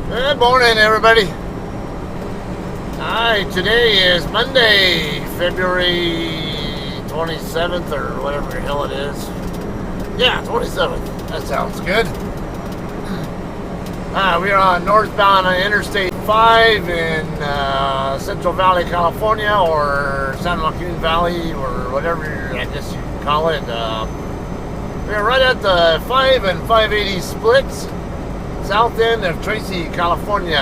Good morning, everybody. Alright, today is Monday, February 27th, or whatever the hell it is. Yeah, 27th. That sounds good. We are on northbound on Interstate 5 in Central Valley, California, or San Joaquin Valley, or whatever I guess you can call it. We are right at the 5 and 580 splits. South end of Tracy, California.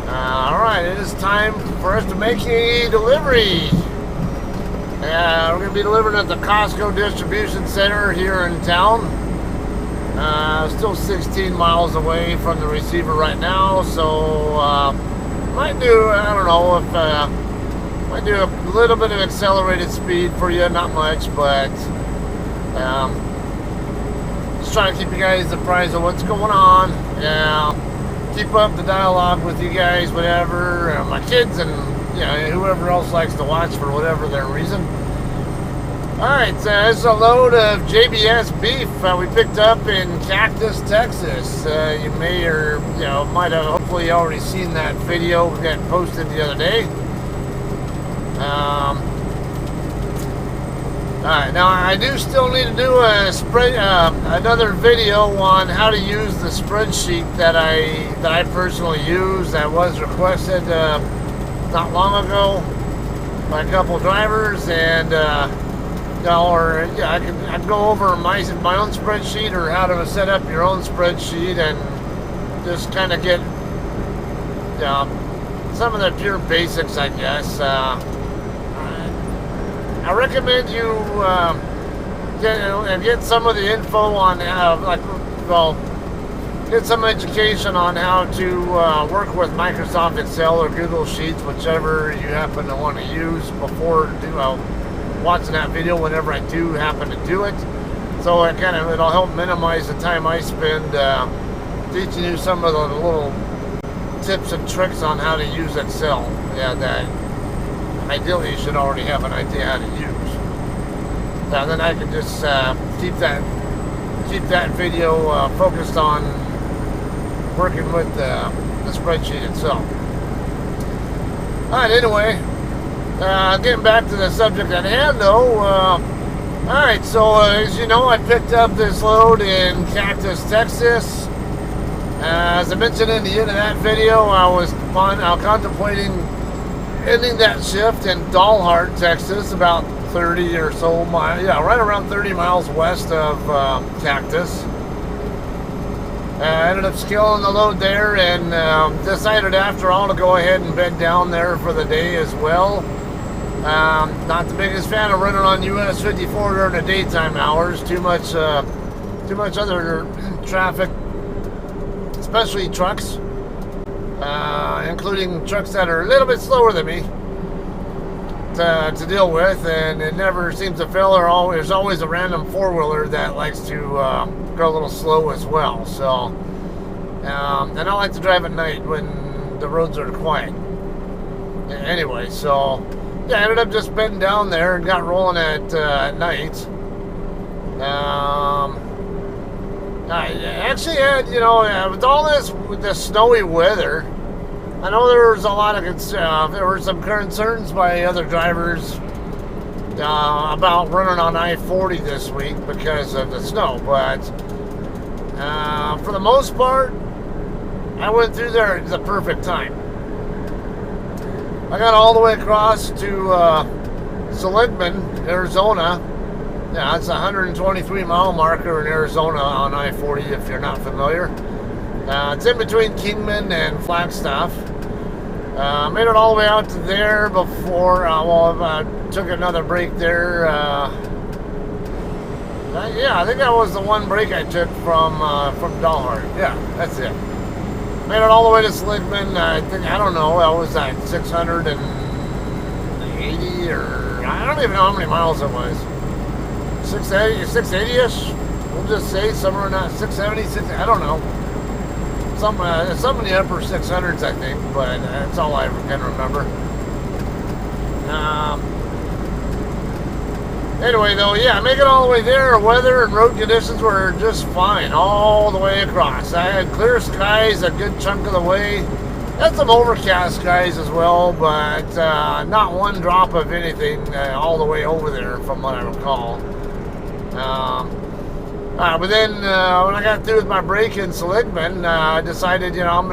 Alright, it is time for us to make a delivery. We're going to be delivering at the Costco distribution center here in town. Still 16 miles away from the receiver right now, so might do, I don't know if, might do a little bit of accelerated speed for you, not much, but just trying to keep you guys apprised of what's going on. Keep up the dialogue with you guys, whatever, my kids and whoever else likes to watch for whatever their reason. Alright, this is a load of JBS beef we picked up in Cactus, Texas. You may or might have hopefully already seen that video that posted the other day. Alright, now I do still need to do another video on how to use the spreadsheet that I personally use, that was requested not long ago by a couple drivers, and I can go over my own spreadsheet, or how to set up your own spreadsheet, and just kind of get some of the pure basics, I guess. I recommend you get some of the info on get some education on how to work with Microsoft Excel or Google Sheets, whichever you happen to want to use, before watching that video, whenever I do happen to do it. So it'll help minimize the time I spend teaching you some of the little tips and tricks on how to use Excel. That ideally you should already have an idea how to use. Now then I can just keep that video focused on working with the spreadsheet itself. Alright, anyway, getting back to the subject at hand though. Alright, so as you know, I picked up this load in Cactus, Texas. As I mentioned in the end of that video, I was contemplating ending that shift in Dalhart, Texas, about 30 or so miles, right around 30 miles west of Cactus. I ended up scaling the load there, and decided after all to go ahead and bed down there for the day as well. Not the biggest fan of running on US 54 during the daytime hours. Too much other traffic, especially trucks. Including trucks that are a little bit slower than me to deal with, and it never seems to fail. There's always a random four-wheeler that likes to go a little slow as well. So, and I like to drive at night when the roads are quiet. Anyway, so I ended up just bedding down there and got rolling at night. I actually had, with all with this snowy weather, I know there was a lot of there were some concerns by other drivers about running on I-40 this week because of the snow, but for the most part, I went through there at the perfect time. I got all the way across to Seligman, Arizona. Yeah, it's a 123-mile marker in Arizona on I-40, if you're not familiar. It's in between Kingman and Flagstaff. Made it all the way out to there before, I took another break there. I think that was the one break I took from Dalhart. Yeah, that's it. Made it all the way to Seligman. I don't know, that was like 680, or I don't even know how many miles it was. 680-ish? We'll just say somewhere in that 670, I don't know. Some in the upper 600s, I think, but that's all I can remember. Anyway, though, yeah, make it all the way there. Weather and road conditions were just fine all the way across. I had clear skies a good chunk of the way. Had some overcast skies as well, but not one drop of anything all the way over there from what I recall. But then when I got through with my break in Seligman, I decided, you know,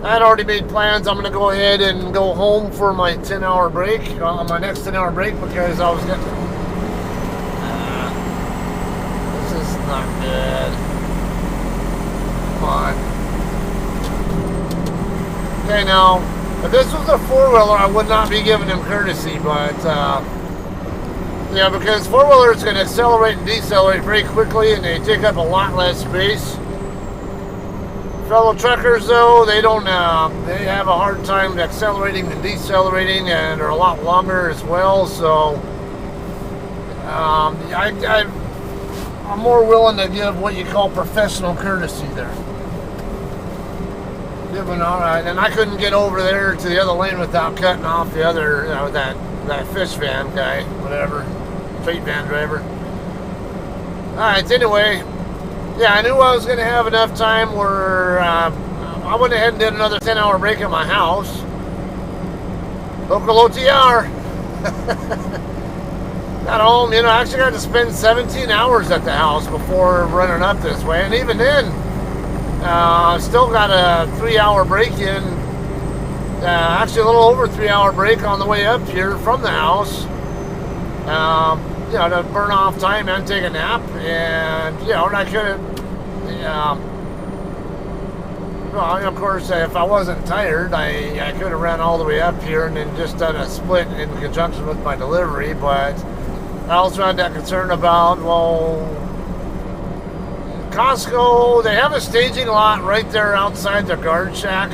I had already made plans. I'm going to go ahead and go home for my 10-hour break, my next 10-hour break, because I was getting... this is not good. Come on. Okay, now, if this was a four-wheeler, I would not be giving him courtesy, but... yeah, because four-wheelers can accelerate and decelerate very quickly, and they take up a lot less space. Fellow truckers, though, they don't. They have a hard time accelerating and decelerating, and are a lot longer as well. So, I'm more willing to give what you call professional courtesy there. Giving all right, and I couldn't get over there to the other lane without cutting off the other that fish van guy, whatever. Freight van driver. Alright, anyway, yeah, I knew I was going to have enough time where I went ahead and did another 10-hour break at my house. Local OTR. Got home, you know, I actually got to spend 17 hours at the house before running up this way, and even then, still got a 3-hour break in, actually a little over 3-hour break on the way up here from the house. You know, to burn off time and take a nap, and you know, and I could have, well, of course, if I wasn't tired, I could have ran all the way up here and then just done a split in conjunction with my delivery. But I also had that concern about, well, Costco, they have a staging lot right there outside their guard shack,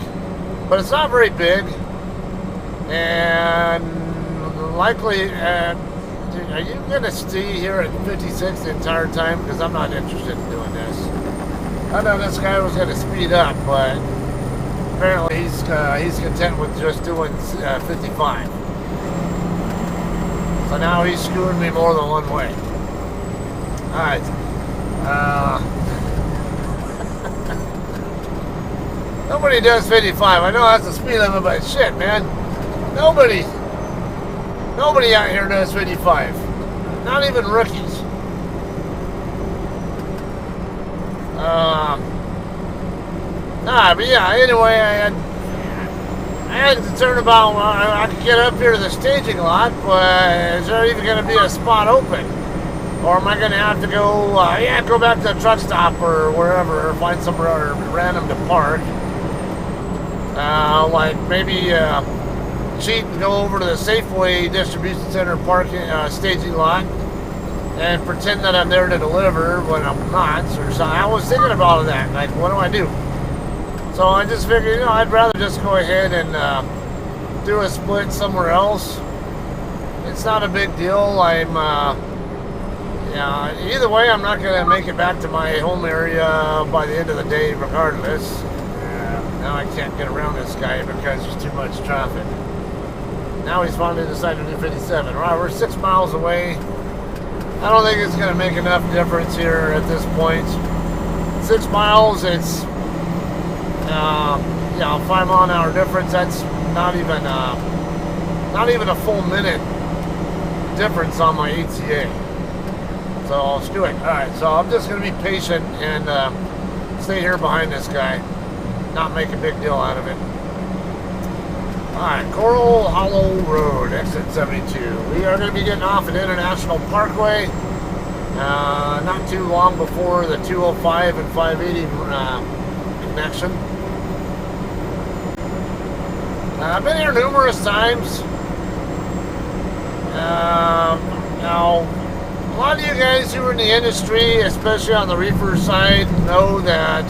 but it's not very big, and likely. Are you going to stay here at 56 the entire time? Because I'm not interested in doing this. I thought this guy was going to speed up, but apparently he's content with just doing 55. So now he's screwing me more than one way. Alright. Nobody does 55. I know that's the speed limit, but shit, man. Nobody out here does 55. Not even rookies. But yeah, anyway, I had concern about, well, I could get up here to the staging lot, but is there even going to be a spot open? Or am I going to have to go, go back to the truck stop or wherever, or find somewhere random to park? Like maybe, cheat and go over to the Safeway distribution center parking staging lot and pretend that I'm there to deliver when I'm not, or something. I was thinking about that, like, what do I do? So I just figured, you know, I'd rather just go ahead and do a split somewhere else. It's not a big deal. Either way, I'm not going to make it back to my home area by the end of the day regardless. Now I can't get around this guy because there's too much traffic. Now he's finally decided to do 57. All right, we're 6 miles away. I don't think it's going to make enough difference here at this point. 6 miles, it's 5 mile an hour difference. That's not even a full minute difference on my ETA. So screw it. All right, so I'm just going to be patient and stay here behind this guy, not make a big deal out of it. Alright, Coral Hollow Road, exit 72. We are going to be getting off at International Parkway not too long before the 205 and 580 connection. I've been here numerous times. Now, a lot of you guys who are in the industry, especially on the reefer side, know that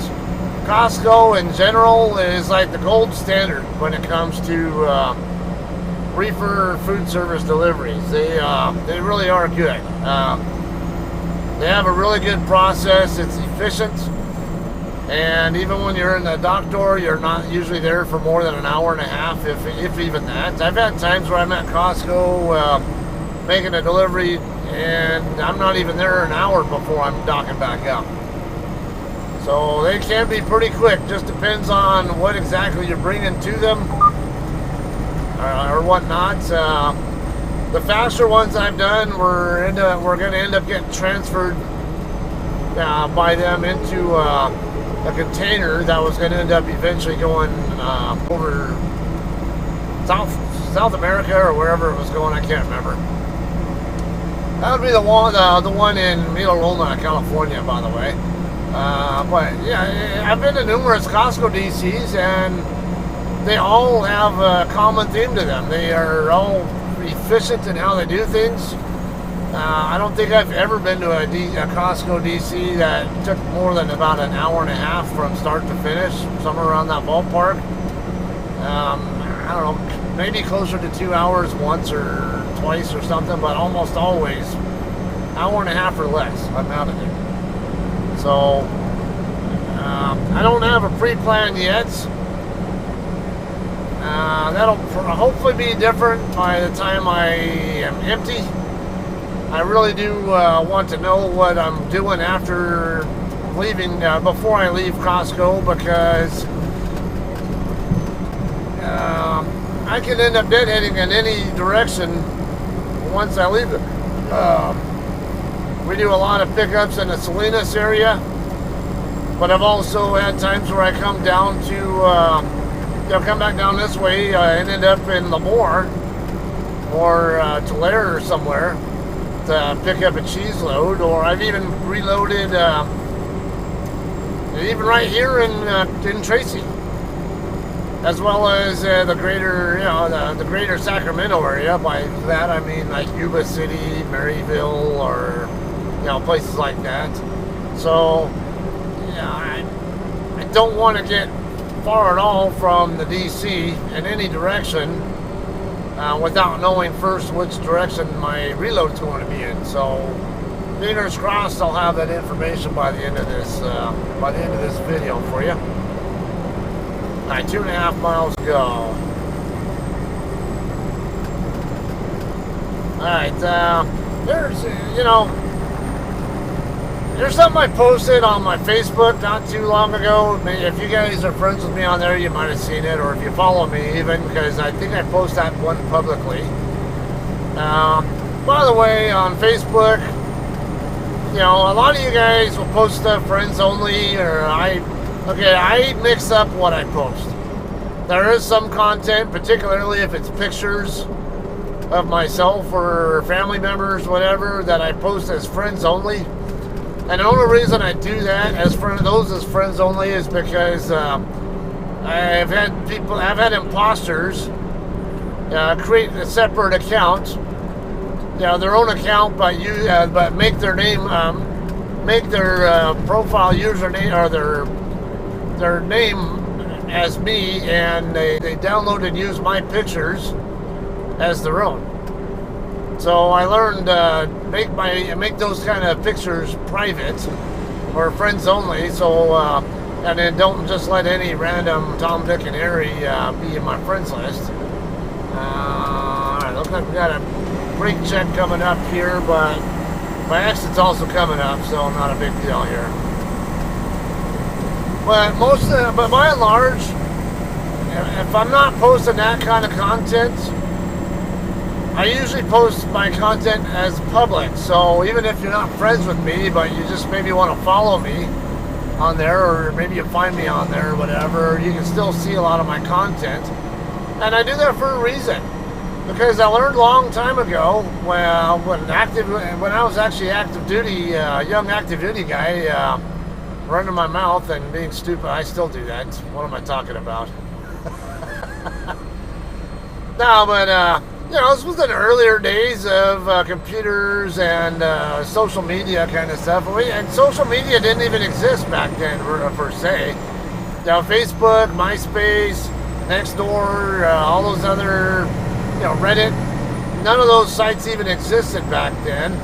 Costco in general is like the gold standard when it comes to reefer food service deliveries. They really are good. They have a really good process. It's efficient, and even when you're in the dock door, you're not usually there for more than an hour and a half, if even that. I've had times where I'm at Costco making a delivery, and I'm not even there an hour before I'm docking back up. So they can be pretty quick. Just depends on what exactly you're bringing to them or whatnot. The faster ones I've done, we're going to end up getting transferred by them into a container that was going to end up eventually going over South America or wherever it was going. I can't remember. That would be the one in Milo Loma, California, by the way. But yeah, I've been to numerous Costco DCs, and they all have a common theme to them. They are all efficient in how they do things. I don't think I've ever been to a Costco DC that took more than about an hour and a half from start to finish, somewhere around that ballpark. I don't know, maybe closer to 2 hours once or twice or something, but almost always hour and a half or less I'm out of there. So I don't have a pre-plan yet. That'll hopefully be different by the time I am empty. I really do want to know what I'm doing after leaving, before I leave Costco, because I can end up deadheading in any direction once I leave it. We do a lot of pickups in the Salinas area, but I've also had times where I come down to come back down this way and end up in Lemoore or Tulare or somewhere to pick up a cheese load. Or I've even reloaded even right here in Tracy, as well as the greater, the greater Sacramento area. By that I mean like Yuba City, Maryville, or places like that. So yeah, I don't want to get far at all from the DC in any direction without knowing first which direction my reload's going to be in. So fingers crossed I'll have that information by the end of this video for you. All right, 2.5 miles to go. All right, there's something I posted on my Facebook not too long ago. If you guys are friends with me on there, you might have seen it, or if you follow me even, because I think I post that one publicly. By the way, on Facebook, a lot of you guys will post stuff friends only, or I mix up what I post. There is some content, particularly if it's pictures of myself or family members, whatever, that I post as friends only. And the only reason I do that as friends only is because I've had imposters create a separate account, their own account, but make their name, make their profile username or their name as me, and they download and use my pictures as their own. So I learned make those kind of pictures private or friends only. So and then don't just let any random Tom, Dick, and Harry be in my friends list. All right, looks like we got a brake check coming up here, but my exit's also coming up, so not a big deal here. But but by and large, if I'm not posting that kind of content, I usually post my content as public. So even if you're not friends with me, but you just maybe want to follow me on there, or maybe you find me on there or whatever, you can still see a lot of my content. And I do that for a reason, because I learned a long time ago when I was actually active duty, young active duty guy, running my mouth and being stupid. I still do that. What am I talking about? No, but this was in the earlier days of computers and social media kind of stuff. And social media didn't even exist back then, per se. Facebook, MySpace, Nextdoor, all those other, Reddit, none of those sites even existed back then.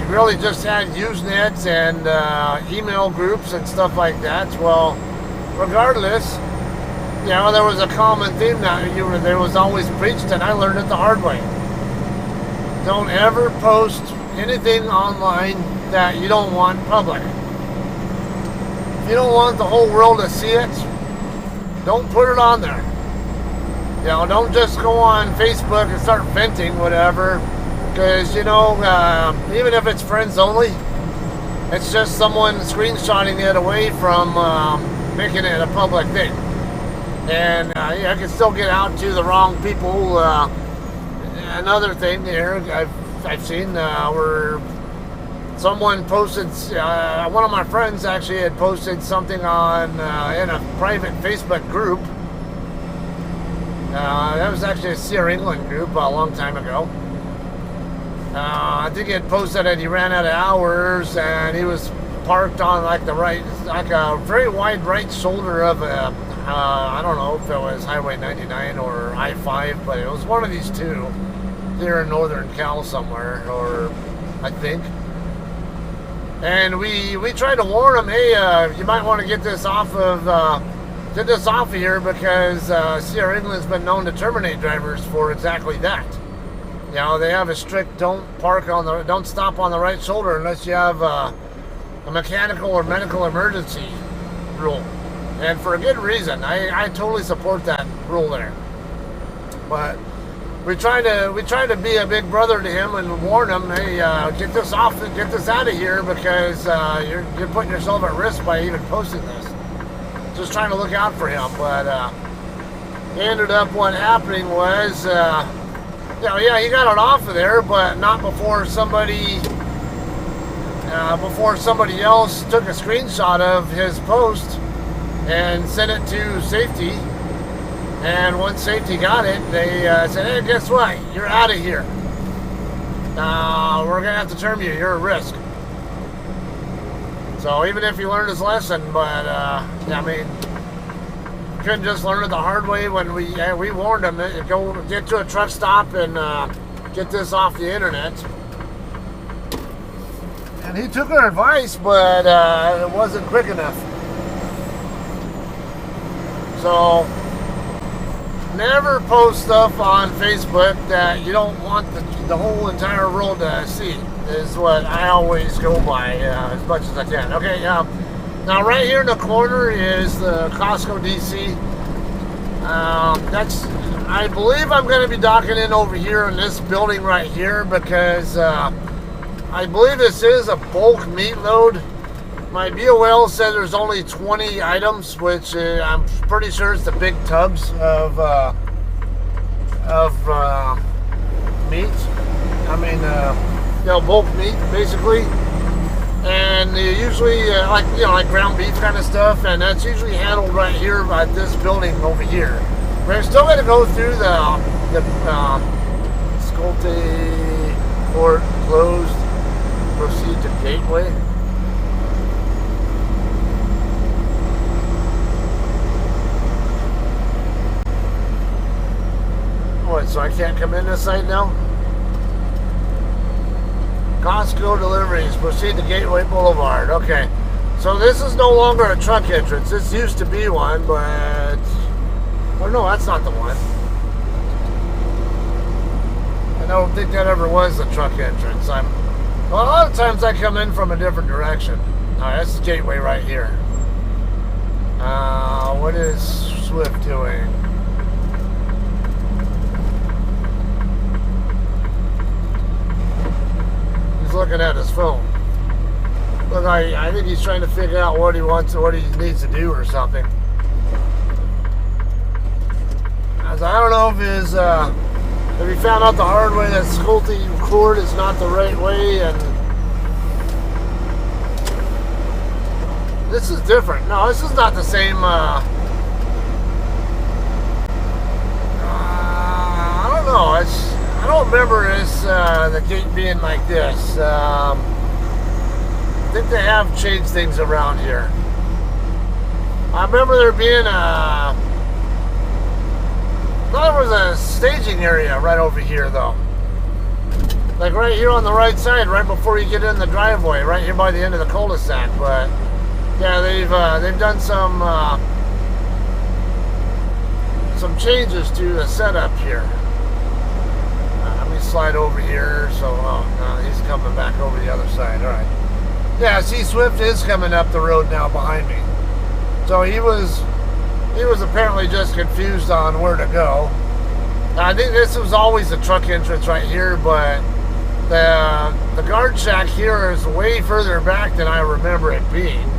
You really just had Usenet and email groups and stuff like that. Well, regardless, there was a common theme that there was always preached, and I learned it the hard way. Don't ever post anything online that you don't want public. If you don't want the whole world to see it, don't put it on there. You know, don't just go on Facebook and start venting whatever, because, you know, even if it's friends only, it's just someone screenshotting it away from making it a public thing. And I can still get out to the wrong people. Another thing here I've seen where someone posted, one of my friends actually had posted something on in a private Facebook group. That was actually a Sierra England group a long time ago. I think he had posted that he ran out of hours and he was parked on like a very wide right shoulder of a, I don't know if it was Highway 99 or I-5, but it was one of these two here in Northern Cal somewhere, or I think. And we tried to warn him, hey, you might want to get this off of here, because Sierra England's been known to terminate drivers for exactly that. You know, they have a strict don't stop on the right shoulder unless you have a mechanical or medical emergency rule, and for a good reason. I totally support that rule there. But we try to be a big brother to him and warn him, hey, get this out of here, because you're putting yourself at risk by even posting this. Just trying to look out for him. But ended up what happening was, yeah, he got it off of there, but not before somebody else took a screenshot of his post and sent it to safety. And once safety got it, they said, hey, guess what? You're out of here. We're going to have to term you. You're a risk. So even if he learned his lesson, but, I mean, couldn't just learn it the hard way when we warned him, go get to a truck stop and get this off the internet. And he took our advice, but it wasn't quick enough. So never post stuff on Facebook that you don't want the whole entire world to see, is what I always go by as much as I can. Okay, now right here in the corner is the Costco DC. I believe I'm going to be docking in over here in this building right here, because I believe this is a bulk meat load. My BOL said there's only 20 items, which I'm pretty sure it's the big tubs of meat. I mean, bulk meat, basically. And usually, like ground beef kind of stuff, and that's usually handled right here at this building over here. We're still going to go through the Sculte Court closed. Proceed to Gateway. What, so I can't come in this side now? Costco deliveries, proceed to Gateway Boulevard. Okay, so this is no longer a truck entrance. This used to be one, but... Oh no, that's not the one. I don't think that ever was the truck entrance. Well, a lot of times I come in from a different direction. Alright, that's the Gateway right here. What is Swift doing? Looking at his phone. Look, I think he's trying to figure out what he wants or what he needs to do or something. As I don't know if he found out the hard way that Sculte Court is not the right way, and this is different. No, this is not the same. I don't know. I don't remember the gate being like this. I think they have changed things around here. I remember there being I thought there was a staging area right over here, though. Like right here on the right side, right before you get in the driveway, right here by the end of the cul-de-sac. But yeah, they've done some changes to the setup here. Let me slide over here. So, oh, no, he's coming back over the other side. All right. Yeah, see, Swift is coming up the road now behind me. So he was apparently just confused on where to go. I think this was always a truck entrance right here, but the guard shack here is way further back than I remember it being.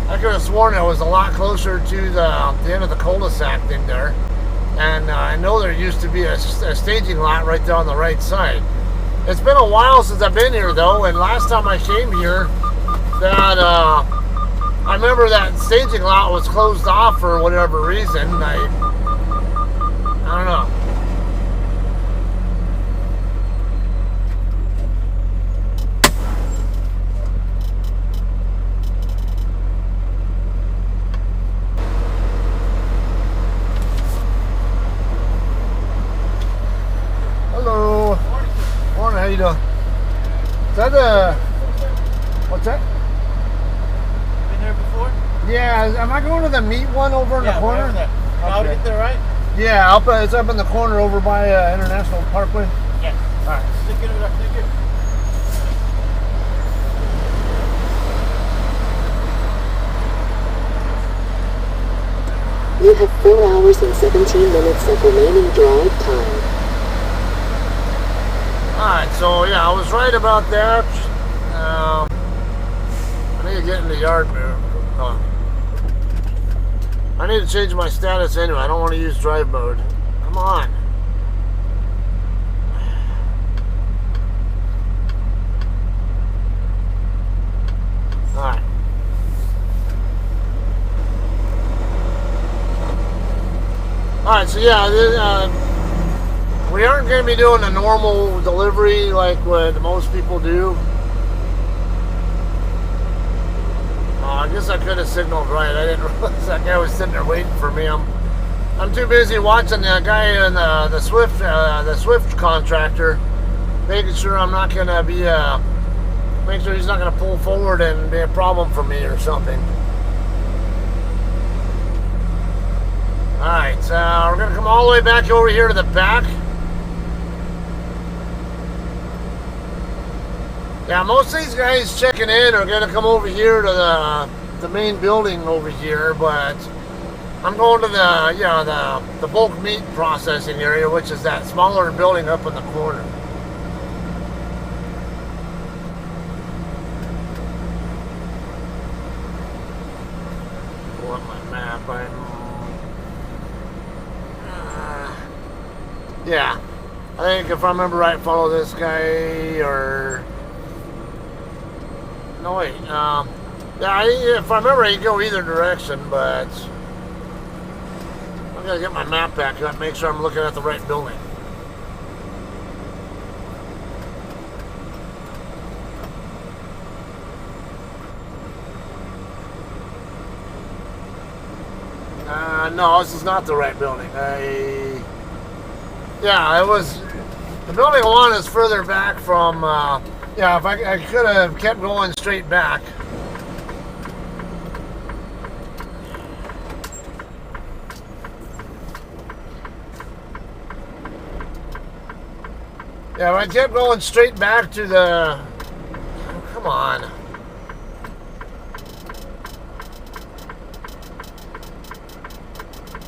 I could have sworn it was a lot closer to the end of the cul-de-sac thing there. And I know there used to be a staging lot right there on the right side. It's been a while since I've been here though, and last time I came here, that I remember that staging lot was closed off for whatever reason. I don't know. Hello. Morning. How you doing? Is that what's that? Been there before? Yeah. Am I going to the meat one over in the corner? Right there. How to get there, right? Yeah. It's up in the corner over by International Parkway. Yes. All right. Stick it over there. Stick it. You have 4 hours and 17 minutes of remaining drive time. Alright, so yeah, I was right about that. I need to get in the yard move. I need to change my status anyway. I don't want to use drive mode. Come on. Alright. Alright, so yeah, we aren't going to be doing a normal delivery like what most people do. I guess I could have signaled right. I didn't realize that guy was sitting there waiting for me. I'm too busy watching the guy in the Swift contractor, making sure I'm not going to be make sure he's not going to pull forward and be a problem for me or something. All right, we're going to come all the way back over here to the back. Yeah, most of these guys checking in are going to come over here to the main building over here, but I'm going to the bulk meat processing area, which is that smaller building up in the corner. Pull up my map. Yeah, I think if I remember right, follow this guy or. No, wait. Yeah, if I remember, I can go either direction, but I'm going to get my map back up, make sure I'm looking at the right building. No, this is not the right building. Yeah, it was... The building one is further back from... yeah, if I could have kept going straight back. Yeah, if I kept going straight back to the... Oh, come on.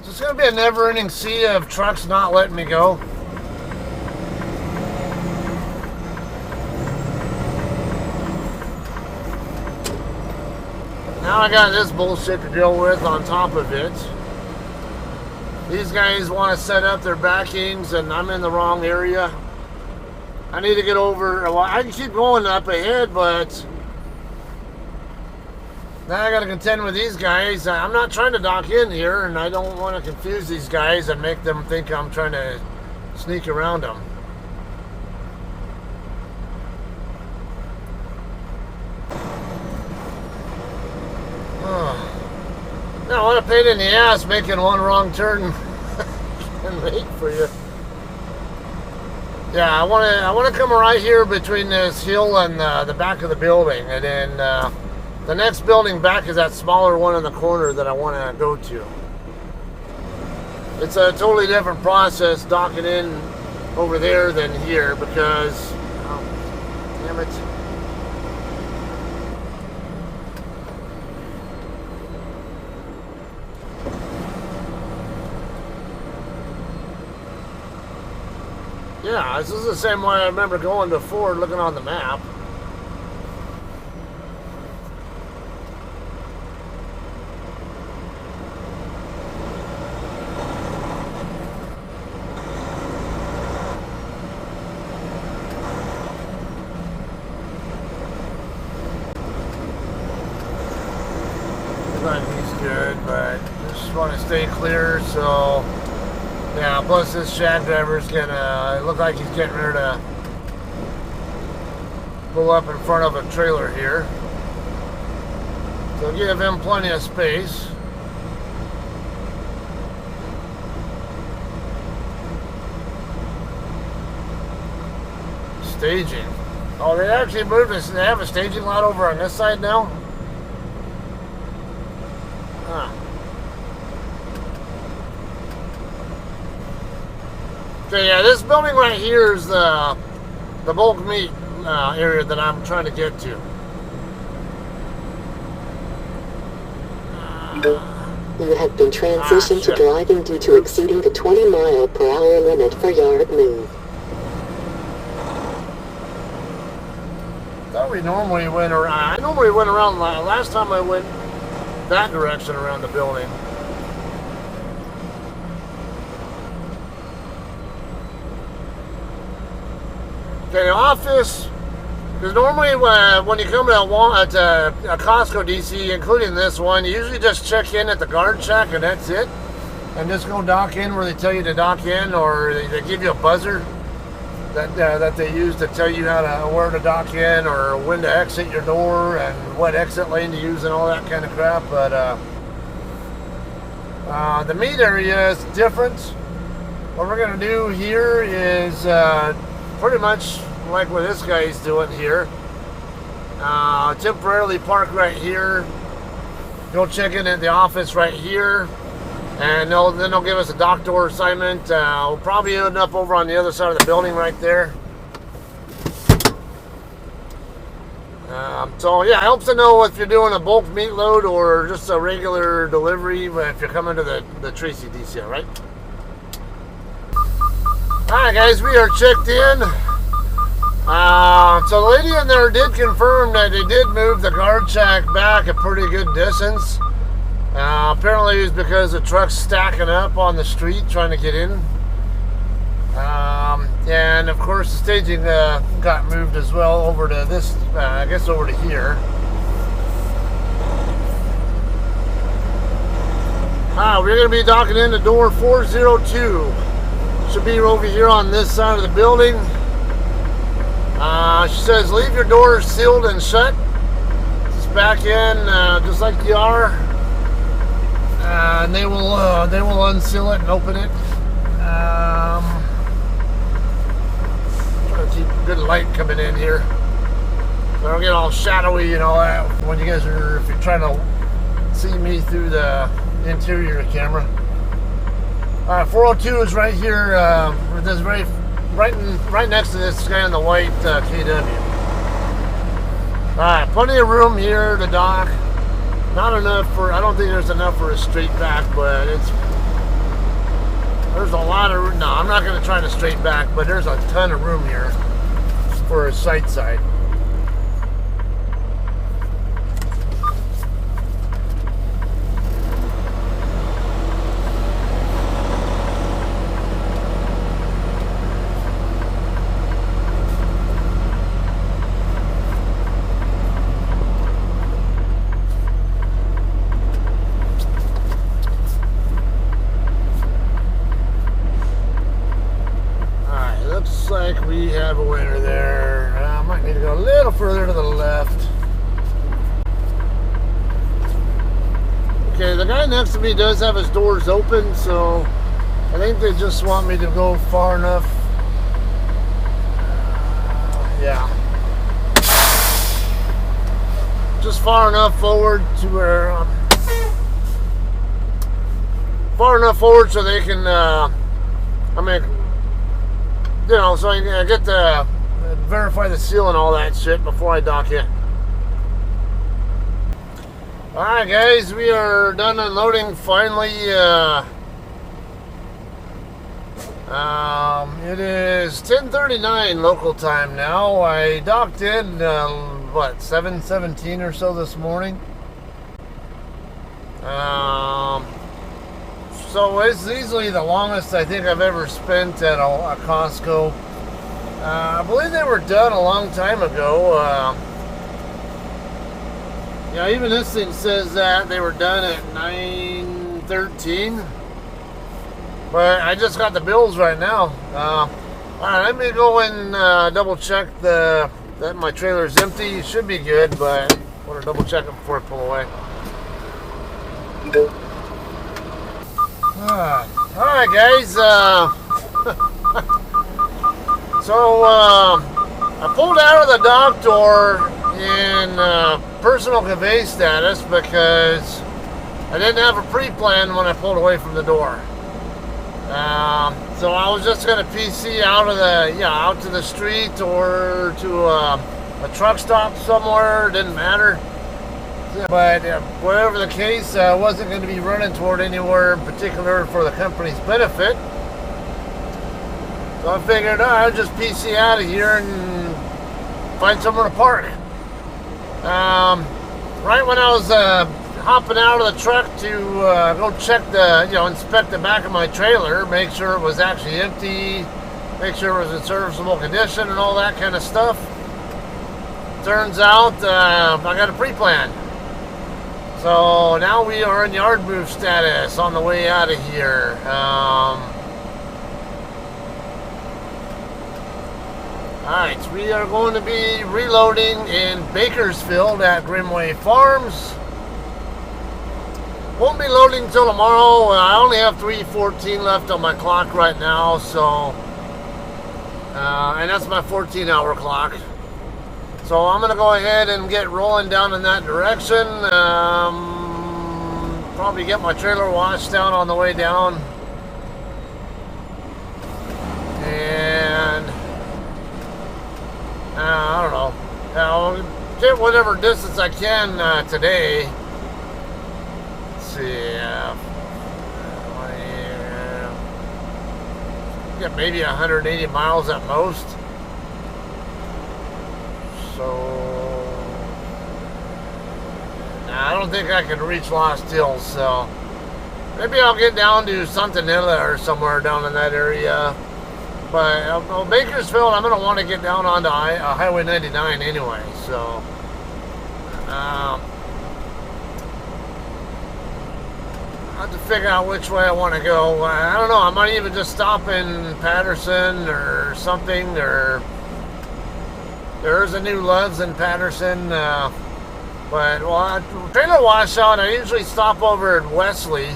It's going to be a never-ending sea of trucks not letting me go. Now I got this bullshit to deal with on top of it. These guys want to set up their backings and I'm in the wrong area. I need to get over... Well, I can keep going up ahead, but... Now I got to contend with these guys. I'm not trying to dock in here, and I don't want to confuse these guys and make them think I'm trying to sneak around them. Now, what a pain in the ass making one wrong turn and wait for you. Yeah, I want to come right here between this hill and the back of the building, and then the next building back is that smaller one in the corner that I want to go to. It's a totally different process docking in over there than here because, oh, damn it. Yeah, this is the same way I remember going before looking on the map. He's good, but just want to stay clear, so yeah, plus this shack driver's gonna look like he's getting ready to pull up in front of a trailer here. So give him plenty of space. Staging. Oh, they actually moved this. They have a staging lot over on this side now? Huh. Okay, yeah, this building right here is the bulk meat area that I'm trying to get to. You have been transitioned to driving due to exceeding the 20-mile-per-hour limit for yard move. I thought we normally went around. I normally went around. Last time I went that direction around the building. Okay, the office. Because normally when you come to a Costco DC, including this one, you usually just check in at the guard shack and that's it. And just go dock in where they tell you to dock in, or they give you a buzzer that they use to tell you where to dock in or when to exit your door and what exit lane to use and all that kind of crap. But the meat area is different. What we're going to do here is pretty much like what this guy's doing here. Temporarily park right here. Go check in at the office right here. And then they'll give us a dock door assignment. We'll probably end up over on the other side of the building right there. So yeah, it helps to know if you're doing a bulk meat load or just a regular delivery if you're coming to the Tracy DC, right? Alright guys, we are checked in. So the lady in there did confirm that they did move the guard shack back a pretty good distance. Apparently it was because the truck's stacking up on the street trying to get in. And of course the staging got moved as well over to this, I guess over to here. We're going to be docking into door 402. Should be over here on this side of the building. She says leave your doors sealed and shut. Just back in just like you are. And they will unseal it and open it. Trying to keep good light coming in here. So I don't get all shadowy and all that when you guys are, if you're trying to see me through the interior of the camera. 402 is right here. This right next to this guy in the white KW. Alright, plenty of room here to dock. Not enough for, I don't think there's enough for a straight back, but there's a lot of room. No, I'm not going to try to straight back, but there's a ton of room here for a sight side. Like we have a winner there. I might need to go a little further to the left. Okay, the guy next to me does have his doors open, so I think they just want me to go far enough. Yeah. Just far enough forward to where far enough forward so they can you know, so I get to verify the seal and all that shit before I dock in. Alright guys, we are done unloading finally. It is 10:39 local time now. I docked in, 7:17 or so this morning. So it's easily the longest I think I've ever spent at a Costco. I believe they were done a long time ago. Yeah, even this thing says that they were done at 9:13. But I just got the bills right now. Alright, let me go and double check that my trailer is empty. It should be good, but I want to double check it before I pull away. Alright guys, so I pulled out of the dock door in personal convey status because I didn't have a pre-plan when I pulled away from the door. So I was just gonna PC out to the street or to a truck stop somewhere. Didn't matter. But whatever the case, I wasn't going to be running toward anywhere in particular for the company's benefit. So I figured I'd just PC out of here and find somewhere to park. Right when I was hopping out of the truck to go check inspect the back of my trailer, make sure it was actually empty, make sure it was in serviceable condition and all that kind of stuff. Turns out I got a pre-plan. So now we are in yard move status on the way out of here. Alright, so we are going to be reloading in Bakersfield at Grimway Farms. Won't be loading until tomorrow. I only have 3:14 left on my clock right now, so and that's my 14-hour clock. So I'm going to go ahead and get rolling down in that direction. Probably get my trailer washed down on the way down. And I don't know. I'll get whatever distance I can today. Let's see. Get maybe 180 miles at most. So, I don't think I can reach Lost Hills, so maybe I'll get down to Santanilla or somewhere down in that area. But Bakersfield, I'm going to want to get down onto Highway 99 anyway, so I'll have to figure out which way I want to go. I don't know, I might even just stop in Patterson or something, or there's a new Love's in Patterson, but trailer washout, I usually stop over at Wesley,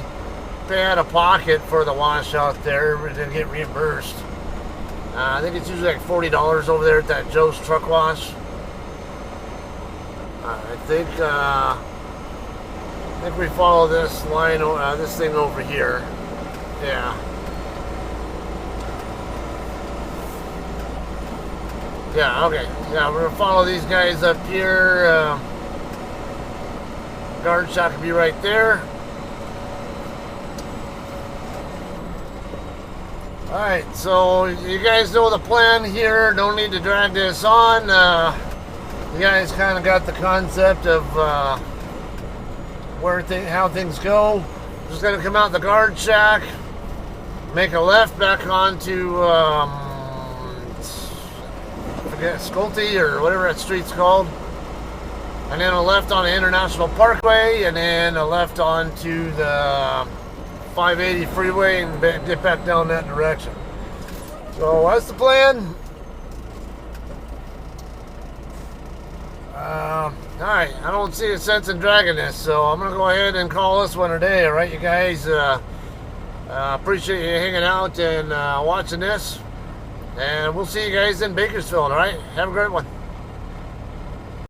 pay out of pocket for the washout there, and get reimbursed. I think it's usually like $40 over there at that Joe's Truck Wash. I think we follow this line, this thing over here. Yeah. Yeah, okay. Yeah, we're going to follow these guys up here. Guard shot could be right there. Alright, so you guys know the plan here. Don't need to drag this on. You guys kind of got the concept of how things go. Just going to come out the guard shack, make a left back onto Schulte or whatever that street's called, and then a left on the International Parkway, and then a left onto the 580 freeway and dip back down that direction. So that's the plan. Alright, I don't see a sense in dragging this, so I'm going to go ahead and call this one a day. Alright, you guys, appreciate you hanging out and watching this. And we'll see you guys in Bakersfield, alright? Have a great one.